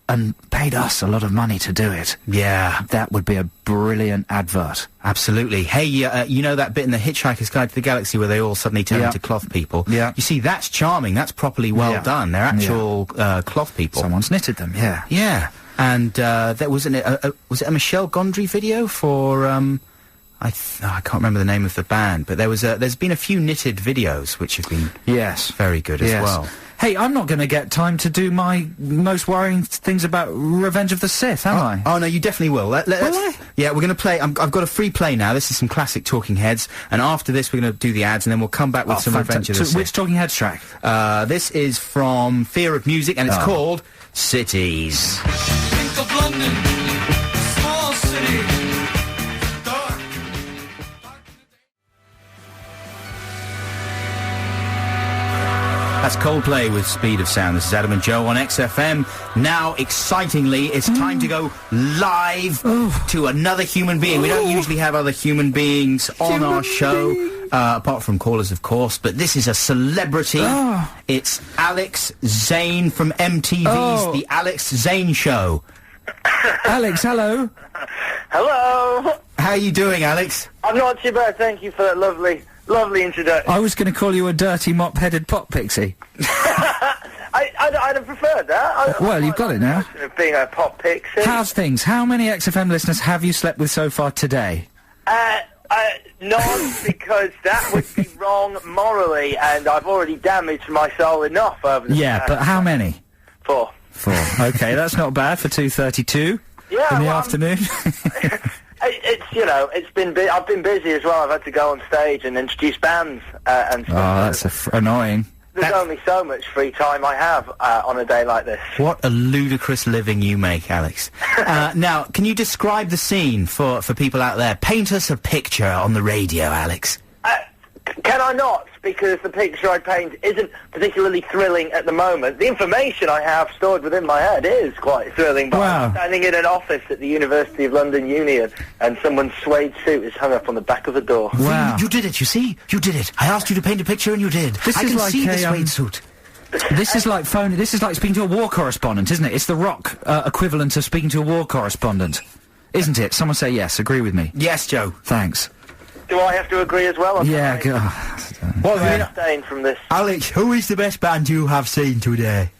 and paid us a lot of money to do it, that would be a brilliant advert. Absolutely. Hey, you know that bit in The Hitchhiker's Guide to the Galaxy where they all suddenly turn into cloth people? Yeah. You see, that's charming. That's properly well done. They're actual cloth people. Someone's knitted them, yeah. Yeah. And there was was it a Michel Gondry video for, I can't remember the name of the band, but there's been a few knitted videos which have been very good as well. Hey, I'm not going to get time to do my most worrying things about Revenge of the Sith, am I? Oh, no, you definitely will. Let's, yeah, we're going to play... I've got a free play now. This is some classic Talking Heads, and after this we're going to do the ads, and then we'll come back with some Revenge of the Sith. Which Talking Heads track? This is from Fear of Music, and it's called Cities. Think of London, small city, dark. That's Coldplay with Speed of Sound. This is Adam and Joe on XFM. Now, excitingly, it's time to go live to another human being. We don't usually have other human beings on our show, apart from callers, of course, but this is a celebrity. It's Alex Zane from MTV's The Alex Zane Show. Alex, hello. Hello. How are you doing, Alex? I'm not too bad, thank you for that lovely introduction. I was going to call you a dirty mop-headed pop pixie. I'd have preferred that. Well, you've got it now. Of being a pop pixie. How's things? How many XFM listeners have you slept with so far today? None, because that would be wrong morally, and I've already damaged my soul enough over the Yeah, but how many? 4. 4. Okay, that's not bad for 2:32 in the afternoon. It's, you know, I've been busy as well. I've had to go on stage and introduce bands and stuff. Oh, that's annoying. There's only so much free time I have on a day like this. What a ludicrous living you make, Alex. Now, can you describe the scene for people out there? Paint us a picture on the radio, Alex. Can I not? Because the picture I paint isn't particularly thrilling at the moment. The information I have stored within my head is quite thrilling, but I'm standing in an office at the University of London Union, and someone's suede suit is hung up on the back of the door. Wow. You did it, you see? You did it. I asked you to paint a picture and you did. I can see the suede suit. This is like speaking to a war correspondent, isn't it? It's the rock equivalent of speaking to a war correspondent, isn't it? Someone say yes, agree with me. Yes, Joe. Thanks. Do I have to agree as well? Yeah, What have you abstain from this? Alex, who is the best band you have seen today?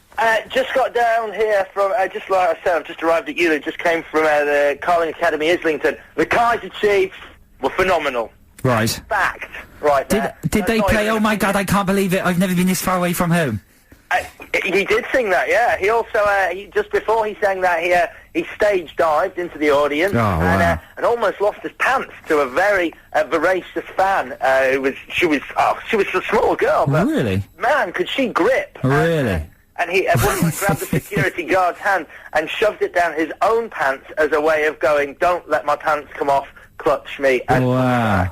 Just got down here from, just like I said, I've just arrived at Ely, just came from the Carling Academy, Islington. The Kaiser Chiefs were phenomenal. Right. Fact. Right there. Did they play, oh my God, I can't believe it, I've never been this far away from home? He did sing that, yeah. He also, just before he sang that, he stage dived into the audience and almost lost his pants to a very voracious fan. She was a small girl, but really, man, could she grip? Really. And he grabbed the security guard's hand and shoved it down his own pants as a way of going, "Don't let my pants come off, clutch me." And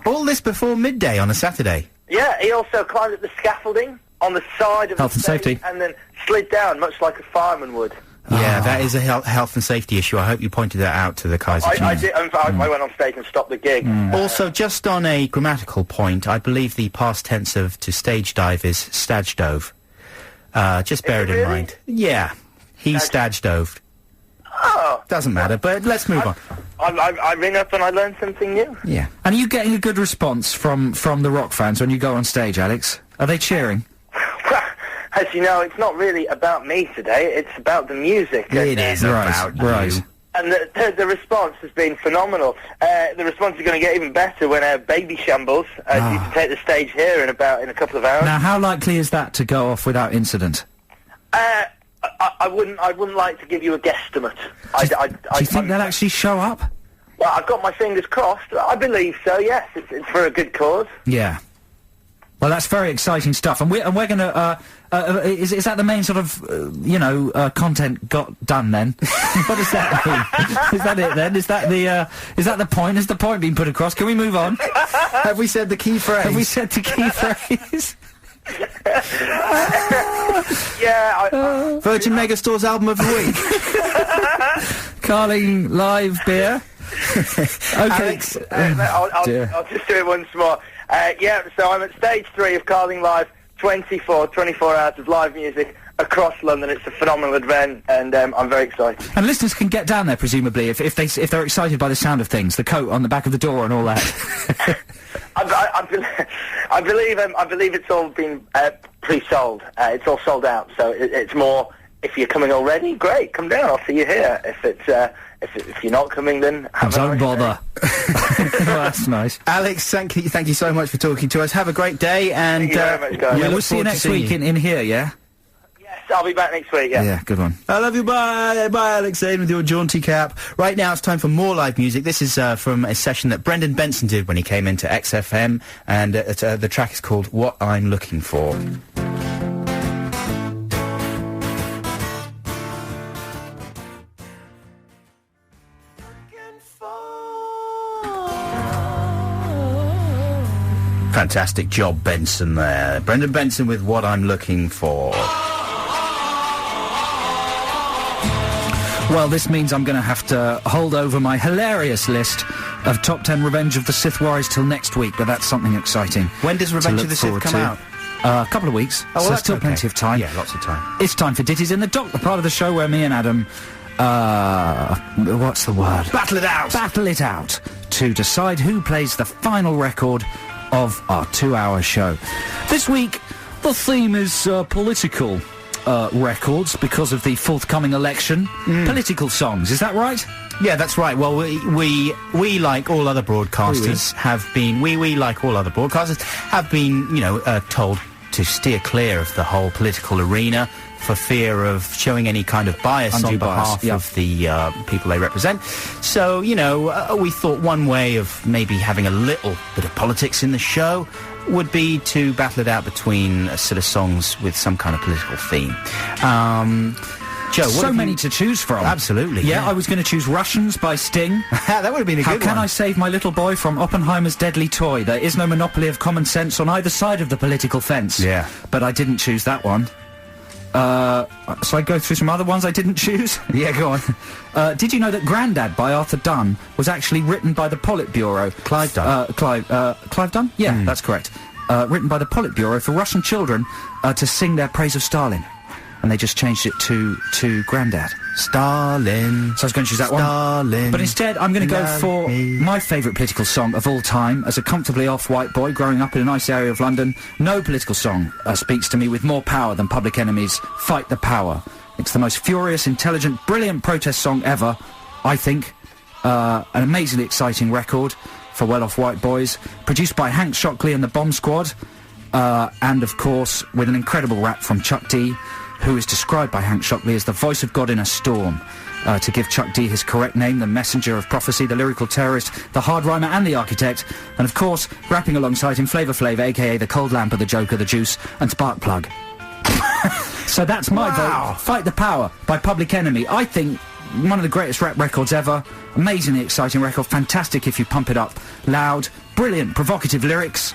all this before midday on a Saturday. Yeah, he also climbed up the scaffolding on the side of health and safety, and then slid down, much like a fireman would. Yeah, that is a health and safety issue. I hope you pointed that out to the Kaiser Chiefs. I did. In fact, I went on stage and stopped the gig. Also, just on a grammatical point, I believe the past tense of to stage dive is stage dove. Just bear it in mind. Yeah, he stage doved. Oh, doesn't matter. But let's move on. I ring up and I learn something new. Yeah. And are you getting a good response from the rock fans when you go on stage, Alex? Are they cheering? As you know, it's not really about me today, it's about the music. It is about you. And the response has been phenomenal. The response is going to get even better when Baby Shambles due to take the stage here in a couple of hours. Now, how likely is that to go off without incident? I wouldn't like to give you a guesstimate. Do you think they'll actually show up? Well, I've got my fingers crossed. I believe so, yes. It's for a good cause. Yeah. Well, that's very exciting stuff, and we're going to. Is that the main sort of content got done then? What does that mean? Is that it then? Is that the point? Has the point been put across? Can we move on? Have we said the key phrase? Have we said the key phrase? Yeah. Virgin Megastore's album of the week. Carling live beer. Okay. Alex, I'll just do it once more. So I'm at stage 3 of Carling Live, 24 hours of live music across London. It's a phenomenal event, and I'm very excited. And listeners can get down there, presumably, if they're excited by the sound of things, the coat on the back of the door and all that. I believe it's all been pre-sold. It's all sold out, so it's more. If you're coming already, great, come down. I'll see you here. If you're not coming, then don't bother. Well, that's nice. Alex, thank you so much for talking to us. Have a great day, and thank you very much, guys. We'll see you next week in here. Yeah. Yeah, I'll be back next week, yeah. Yeah, good one. I love you, bye! Bye, Alex Zane with your jaunty cap. Right now, it's time for more live music. This is from a session that Brendan Benson did when he came into XFM, and the track is called What I'm Looking For. Fantastic job, Benson, there. Brendan Benson with What I'm Looking For. Well, this means I'm going to have to hold over my hilarious list of top 10 Revenge of the Sith Warriors till next week, but that's something exciting. When does Revenge of the Sith come out? A couple of weeks, well, so that's still plenty of time. Yeah, lots of time. It's time for Ditties in the Dock, the part of the show where me and Adam, what's the word? Battle it out! Battle it out to decide who plays the final record of our 2-hour show. This week, the theme is political records because of the forthcoming election. Political songs, is that right? Yeah, that's right. Well, we like all other broadcasters have been, we like all other broadcasters have been, you know, told to steer clear of the whole political arena for fear of showing any kind of bias on behalf of the people they represent. So, you know, we thought one way of maybe having a little bit of politics in the show would be to battle it out between a set of songs with some kind of political theme. Joe, so many to choose from. Absolutely. Yeah, I was going to choose Russians by Sting. That would have been a good one. How can I save my little boy from Oppenheimer's deadly toy? There is no monopoly of common sense on either side of the political fence. Yeah. But I didn't choose that one. So I go through some other ones I didn't choose? Yeah, go on. Did you know that Grandad by Arthur Dunn was actually written by the Politburo? Clive Dunn. Clive Dunn? Yeah, that's correct. Written by the Politburo for Russian children to sing their praise of Stalin. And they just changed it to Grandad. Stalin. So I was going to choose that one. But instead, I'm going to go for my favourite political song of all time. As a comfortably off white boy growing up in a nice area of London, no political song speaks to me with more power than Public Enemy's Fight the Power. It's the most furious, intelligent, brilliant protest song ever, I think. An amazingly exciting record for well-off white boys. Produced by Hank Shockley and the Bomb Squad. And, of course, with an incredible rap from Chuck D, who is described by Hank Shockley as the voice of God in a storm. To give Chuck D his correct name, the messenger of prophecy, the lyrical terrorist, the hard rhymer and the architect. And of course, rapping alongside him, Flavor Flav, a.k.a. the Cold Lamp of the Joker, the Juice, and Sparkplug. So that's my vote. Fight the Power by Public Enemy. I think one of the greatest rap records ever. Amazingly exciting record. Fantastic if you pump it up loud. Brilliant, provocative lyrics.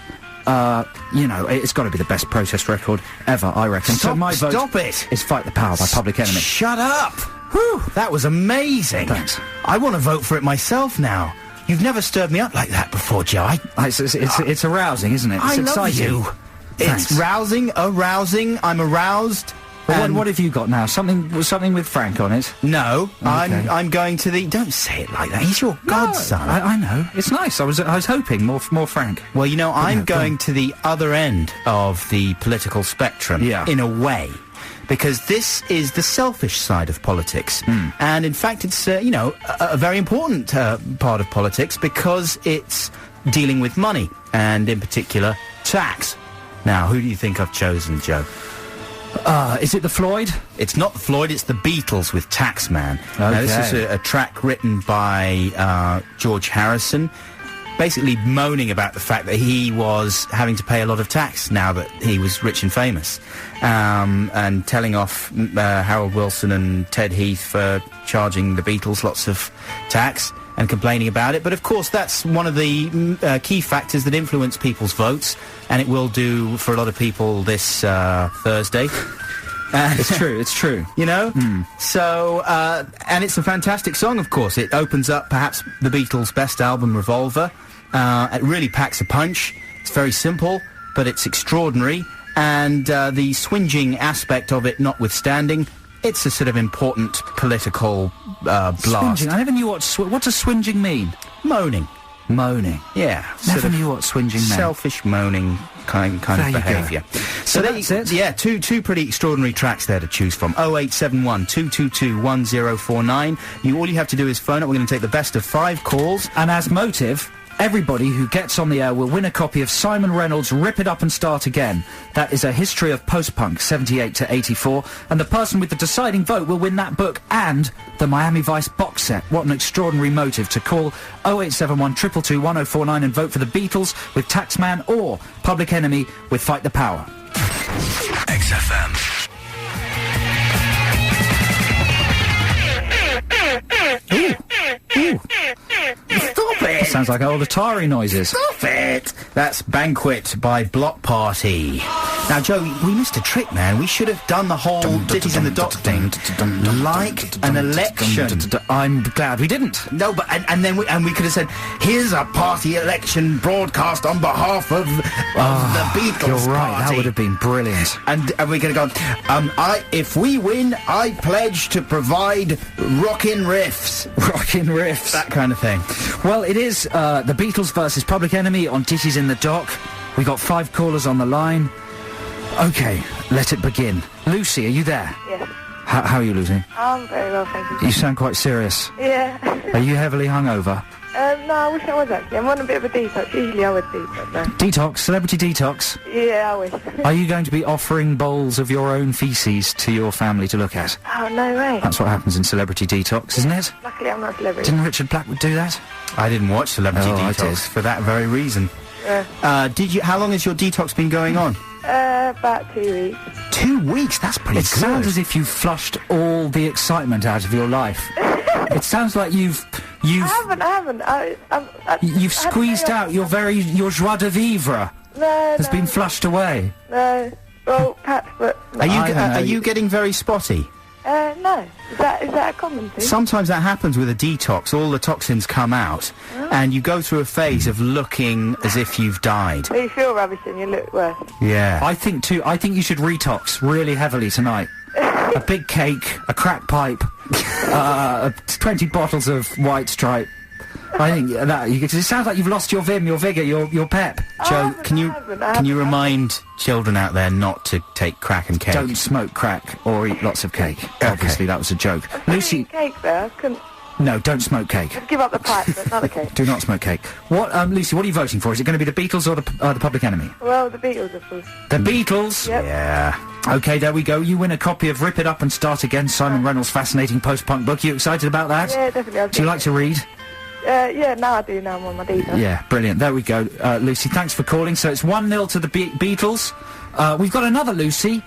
You know, it's got to be the best protest record ever, I reckon. So my vote is Fight the Power by Public Enemy. Shut up! Whew, that was amazing. Thanks. I want to vote for it myself now. You've never stirred me up like that before, Joe. It's arousing, isn't it? It's exciting. Love you. Thanks. It's arousing. I'm aroused. Well, what have you got now? Something with Frank on it? No, Okay. I'm going to the... Don't say it like that. He's your godson. I know. It's nice. I was hoping more Frank. Well, you know, I'm going to the other end of the political spectrum, in a way, because this is the selfish side of politics. And, in fact, it's, you know, a very important part of politics because it's dealing with money, and, in particular, tax. Now, who do you think I've chosen, Joe? Is it the Floyd? It's not the Floyd, it's the Beatles with Taxman. Now, this is a track written by George Harrison, basically moaning about the fact that he was having to pay a lot of tax now that he was rich and famous, and telling off Harold Wilson and Ted Heath for charging the Beatles lots of tax and complaining about it. But of course that's one of the key factors that influence people's votes, and it will do for a lot of people this Thursday. It's true. You know? So, and it's a fantastic song, of course. It opens up perhaps the Beatles' best album, Revolver. It really packs a punch. It's very simple, but it's extraordinary. And the swinging aspect of it notwithstanding, it's a sort of important political blast. Swinging? I never knew what does swinging mean? Moaning. Moaning. Yeah. Never knew what swinging meant. Selfish moaning kind of behaviour. So that's it? Yeah, two pretty extraordinary tracks there to choose from. 0871 222 1049. All you have to do is phone up. We're going to take the best of 5 calls. And as motive, everybody who gets on the air will win a copy of Simon Reynolds' Rip It Up and Start Again. That is a history of post-punk, 78 to 84, and the person with the deciding vote will win that book and the Miami Vice box set. What an extraordinary motive to call 0871 222 1049 and vote for the Beatles with Taxman or Public Enemy with Fight the Power. XFM. Ooh. Stop it! Sounds like old Atari noises. Stop it! That's Banquet by Block Party. Now, Joe, we missed a trick, man. We should have done the whole Ditties in the Dock thing like an election. I'm glad we didn't. No, but and then we could have said, here's a party election broadcast on behalf of the Beatles. You're right. Party. That would have been brilliant. And we could have gone. If we win, I pledge to provide rockin' riffs. Rockin' riffs. That kind of thing. Well, it is the Beatles versus Public Enemy on Ditties in the Dock. We got 5 callers on the line. Okay, let it begin. Lucy, are you there? Yes. How are you, Lucy? I'm very well, thank you. You sound quite serious. Yeah. Are you heavily hungover? No, I wish I was actually. I'm on a bit of a detox. Usually I would be, but no. Detox? Celebrity detox? Yeah, I wish. Are you going to be offering bowls of your own faeces to your family to look at? Oh, no way. That's what happens in Celebrity Detox, isn't it? Luckily I'm not a celebrity. Didn't Richard Blackwood do that? I didn't watch Celebrity I did. Detox for that very reason. Yeah. How long has your detox been going on? About 2 weeks. 2 weeks? That's pretty It good. sounds as if you've flushed all the excitement out of your life. It sounds like you've I haven't. you've squeezed out your joie de vivre has No. been flushed away. No. Well, perhaps, but... Are you getting very spotty? No. Is that a common thing? Sometimes that happens with a detox. All the toxins come out, and you go through a phase of looking as if you've died. Well, you feel rubbish and you look worse. Yeah. I think you should retox really heavily tonight. A big cake, a crack pipe, 20 bottles of White Stripe. I think that it sounds like you've lost your vim, your vigour, your pep. Joe, can you remind children out there not to take crack and cake? Don't smoke crack or eat lots of cake. Okay. Obviously, that was a joke. Lucy, Cake there. I couldn't... no, don't smoke cake. I'd give up the pipe, but not the cake. Do not smoke cake. What, Lucy? What are you voting for? Is it going to be the Beatles or the Public Enemy? Well, the Beatles, of course. The Beatles. Yep. Yeah. Okay, there we go. You win a copy of Rip It Up and Start Again, Simon Reynolds' fascinating post-punk book. You excited about that? Yeah, definitely. Do you like to read? Yeah, now I do. Now I'm on my detox. Yeah, brilliant. There we go. Lucy, thanks for calling. So it's 1-0 to the Beatles. We've got another Lucy.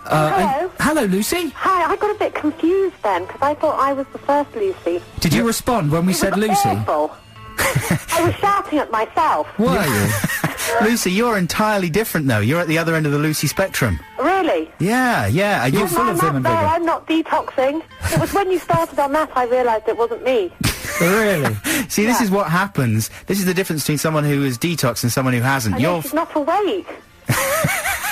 Hello. Hello, Lucy. Hi, I got a bit confused then, because I thought I was the first Lucy. Did you respond when we said Lucy? Awful. I was shouting at myself. Were you? Lucy, you're entirely different, though. You're at the other end of the Lucy spectrum. Really? Yeah. You're full of vim and vigour. I'm not detoxing. It was when you started on that I realised it wasn't me. Really? See, this is what happens. This is the difference between someone who is detoxed and someone who hasn't. I know she's not awake.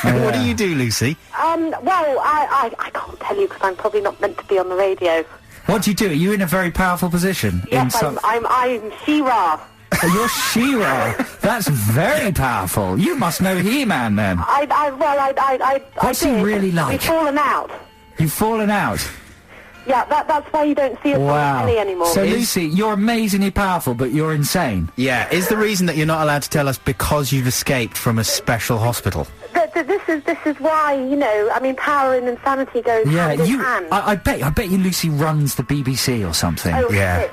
What do you do, Lucy? Well, I can't tell you because I'm probably not meant to be on the radio. What do you do? Are you in a very powerful position? Yes, I'm She-Ra. You're She-Ra. That's very powerful. You must know He-Man then. What's he really like? We've fallen out. You've fallen out? Yeah, that's why you don't see us on telly anymore. So, Lucy, you're amazingly powerful, but you're insane. Yeah. Is the reason that you're not allowed to tell us because you've escaped from a special hospital? This is why, you know, I mean, power and insanity goes hand in hand. I bet you Lucy runs the BBC or something. Oh, yeah.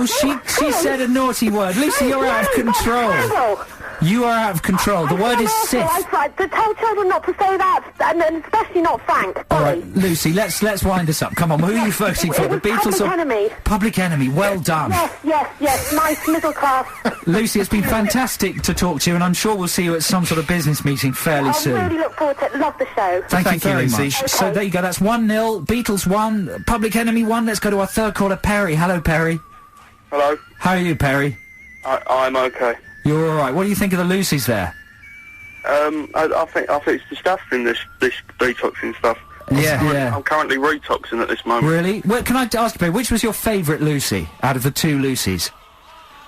Shit. She said a naughty word. Lucy, you're out of control. You are out of control. The word is Sith. I tried to tell children not to say that, and especially not Frank. All right, Lucy, let's wind this up. Come on, who are you voting for? The Beatles or... Public Enemy. Public Enemy, well done. Yes, nice middle class. Lucy, it's been fantastic to talk to you, and I'm sure we'll see you at some sort of business meeting fairly soon. I really look forward to it. Love the show. Thank you very Lucy. much. Okay. So there you go, that's 1-0, Beatles 1, Public Enemy 1. Let's go to our third caller, Perry. Hello, Perry. Hello. How are you, Perry? I'm okay. You're all right. What do you think of the Lucys there? I think it's disgusting, this detoxing stuff. Yeah. I'm currently retoxing at this moment. Really? Well, can I ask you, Perry, which was your favourite Lucy out of the two Lucys?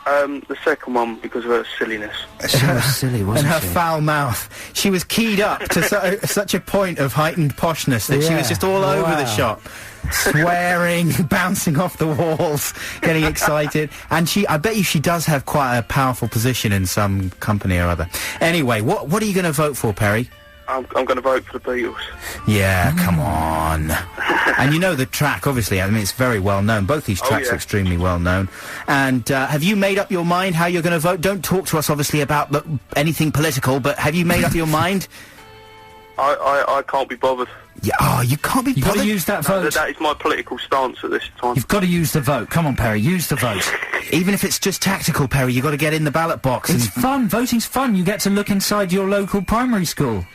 The second one, because of her silliness. She was silly, wasn't And her she? foul mouth. She was keyed up to such a point of heightened poshness that she was just all over the shop. Swearing, bouncing off the walls, getting excited. And I bet you she does have quite a powerful position in some company or other. Anyway, what are you going to vote for, Perry? I'm going to vote for the Beatles. Yeah, come on. And you know the track, obviously. I mean, it's very well known. Both these tracks are extremely well known. And have you made up your mind how you're going to vote? Don't talk to us, obviously, about anything political, but have you made up your mind? I can't be bothered. Yeah, you can't be bothered. You've got to use that vote. That is my political stance at this time. You've got to use the vote. Come on, Perry, use the vote. Even if it's just tactical, Perry, you've got to get in the ballot box. It's fun. Voting's fun. You get to look inside your local primary school.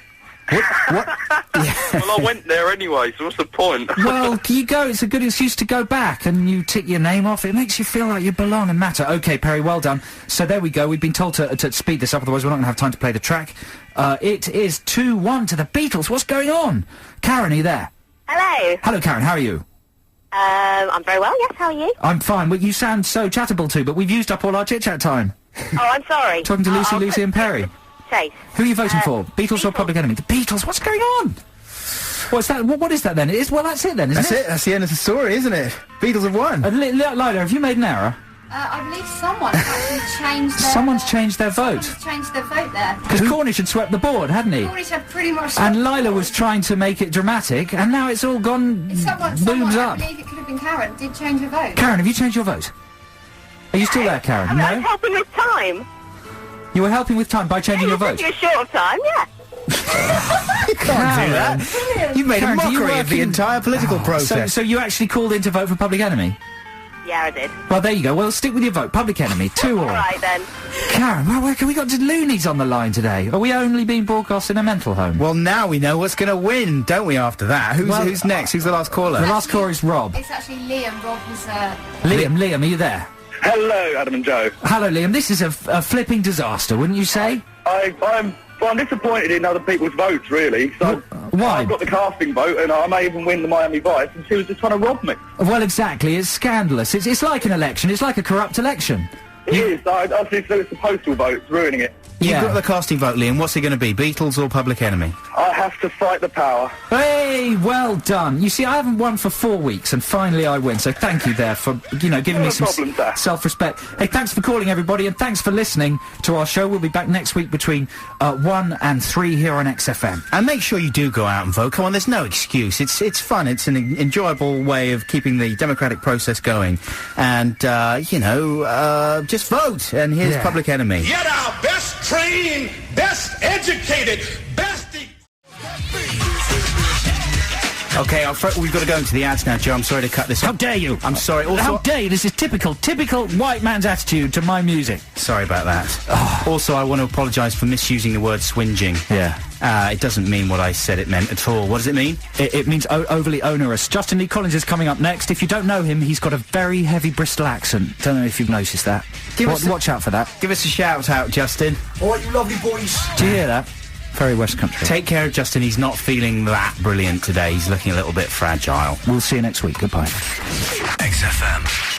What? Well, I went there anyway, so what's the point? Well, you go. It's a good excuse to go back, and you tick your name off. It makes you feel like you belong and matter. Okay, Perry, well done. So there we go. We've been told to speed this up, otherwise we're not going to have time to play the track. It is 2-1 to the Beatles. What's going on? Karen, are you there? Hello. Hello, Karen. How are you? I'm very well, yes. How are you? I'm fine. Well, you sound so chattable too, but we've used up all our chit-chat time. Oh, I'm sorry. Talking to Lucy and Perry. Chase. Who are you voting for? Beatles or Public Enemy? The Beatles. What's going on? What's that? What is that then? Well, that's it then, isn't it? That's it. That's the end of the story, isn't it? Beatles have won. Lila, have you made an error? I believe someone actually changed their... Someone's changed their vote. Someone's changed their vote there. Because Cornish had swept the board, hadn't he? Cornish had pretty much... And Lila was trying to make it dramatic, and now it's all gone boobs up. I believe it could have been Karen, did change her vote. Karen, have you changed your vote? Are you still there, Karen? I was helping with time. You were helping with time by changing your vote? You're short of time, yeah. You can't do that. You've made a mockery of the entire political process. So you actually called in to vote for Public Enemy? Yeah, I did. Well, there you go. Well, stick with your vote. Public Enemy, 2-all. All right, then. Karen, we got loonies on the line today. Are we only being broadcast in a mental home? Well, now we know what's going to win, don't we, after that? Who's next? Who's the last caller? The last caller is Rob. It's actually Liam. Rob was... Liam, are you there? Hello, Adam and Joe. Hello, Liam. This is a flipping disaster, wouldn't you say? I'm disappointed in other people's votes, really. So why? I've got the casting vote, and I may even win the Miami Vice, and she was just trying to rob me. Well, exactly. It's scandalous. It's like an election. It's like a corrupt election. It is. I think it's the postal vote. It's ruining it. You've got the casting vote, Liam. What's it going to be, Beatles or Public Enemy? I have to fight the power. Hey, well done. You see, I haven't won for 4 weeks, and finally I win, so thank you there for, giving me some self-respect. Hey, thanks for calling, everybody, and thanks for listening to our show. We'll be back next week between 1 and 3 here on XFM. And make sure you do go out and vote. Come on, there's no excuse. It's fun. It's an enjoyable way of keeping the democratic process going. And, just vote. And here's Public Enemy. Get our best trained, best educated, best... Okay, we've got to go into the ads now, Joe. I'm sorry to cut this. How dare you? I'm sorry. Also, how dare you? This is typical white man's attitude to my music. Sorry about that. Also, I want to apologise for misusing the word swinging. Yeah. It doesn't mean what I said it meant at all. What does it mean? It means overly onerous. Justin Lee Collins is coming up next. If you don't know him, he's got a very heavy Bristol accent. Don't know if you've noticed that. Watch out for that. Give us a shout out, Justin. All right, you lovely boys. Do you hear that? Very West Country. Take care of Justin. He's not feeling that brilliant today. He's looking a little bit fragile. We'll see you next week. Goodbye. XFM.